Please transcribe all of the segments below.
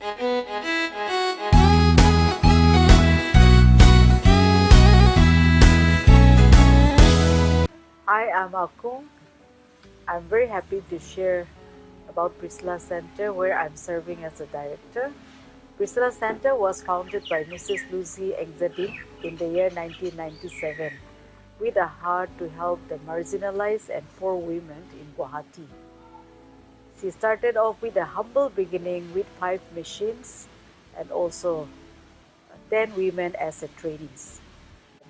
Hi, I'm Khou. I'm very happy to share about Priscilla Center, where I'm serving as a director. Priscilla Center was founded by Mrs.Kungreiliu Gangmei in the year 1997 with a heart to help the marginalized and poor women in Guwahati. She started off with a humble beginning with 5 machines and also 10 women as trainees.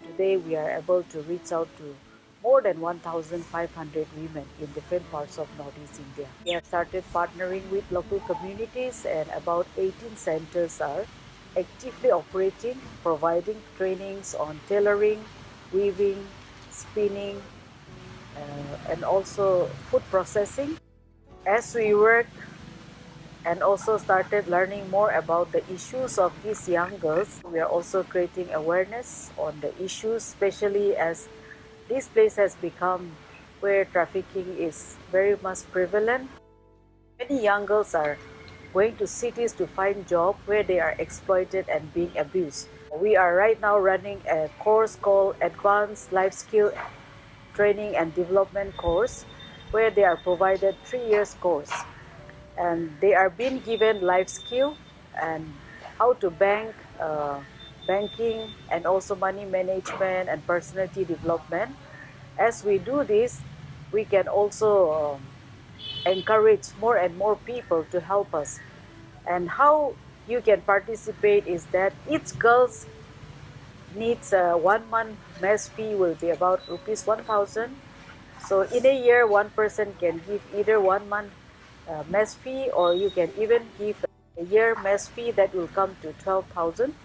Today we are able to reach out to more than 1,500 women in different parts of Northeast India. We have started partnering with local communities, and about 18 centers are actively operating, providing trainings on tailoring, weaving, spinning, and also food processing. As we work and also started learning more about the issues of these young girls, we are also creating awareness on the issues, especially as this place has become where trafficking is very much prevalent. Many young girls are going to cities to find jobs where they are exploited and being abused. We are right now running a course called Advanced Life Skill Training and Development course, where they are provided 3 years course. And they are being given life skill and how to banking and also money management and personality development. As we do this, we can also encourage more and more people to help us. And how you can participate is that each girl needs a 1 month mess fee will be about rupees 1,000. So in a year, one person can give either 1 month mess fee, or you can even give a year mess fee that will come to 12,000.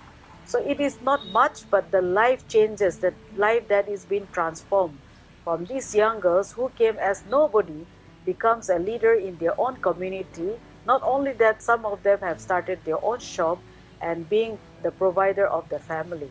So it is not much, but the life changes, the life that is being transformed from these young girls who came as nobody becomes a leader in their own community. Not only that, some of them have started their own shop and being the provider of the family.